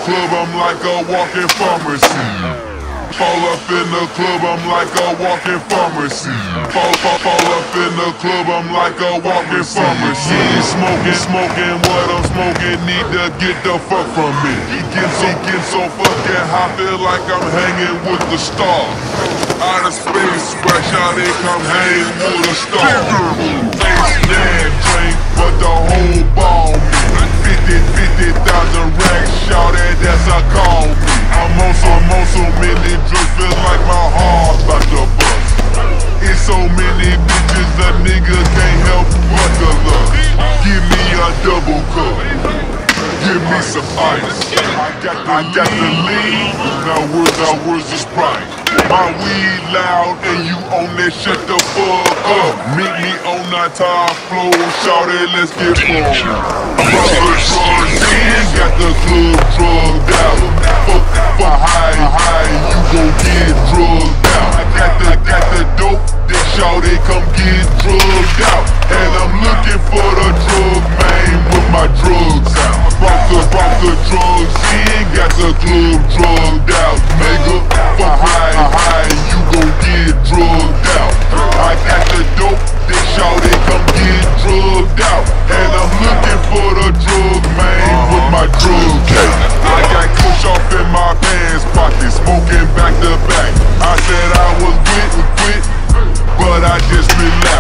club, I'm like a walking pharmacy. Fall up in the club, I'm like a walking pharmacy. Fall up in the club, I'm like a walking pharmacy. Smoking what I'm smoking, need to get the fuck from me. Get so fucking high, feel like I'm hanging with the stars. Out of space, scratch out and come hang with a star. Face that drink, but the whole ball me. 50,000 racks, shout it, that's a call me. I'm on so many drugs, feel like my heart's about to bust. It's so many bitches, a nigga can't help but to love. Give me a double cup, give me some ice. I got the lean, now where's the Sprite? My weed loud and you on that shut the fuck up. Meet me on that top floor, shout it, let's get full. Got the club drugged out. Fuck high, you gon' get drugged out. I got the dope, then shout it, come get drugged out. And I'm looking for the drug man with my drugs out. Brought the drugs in, got the club drugged out. Nigga, fuck high, you gon' get drugged out. I got the dope, then shout it, come get drugged out. And I'm looking for the drug man with my drug case. I got kush off in my pants pocket, smoking back to back. I said I was quit, but I just relaxed.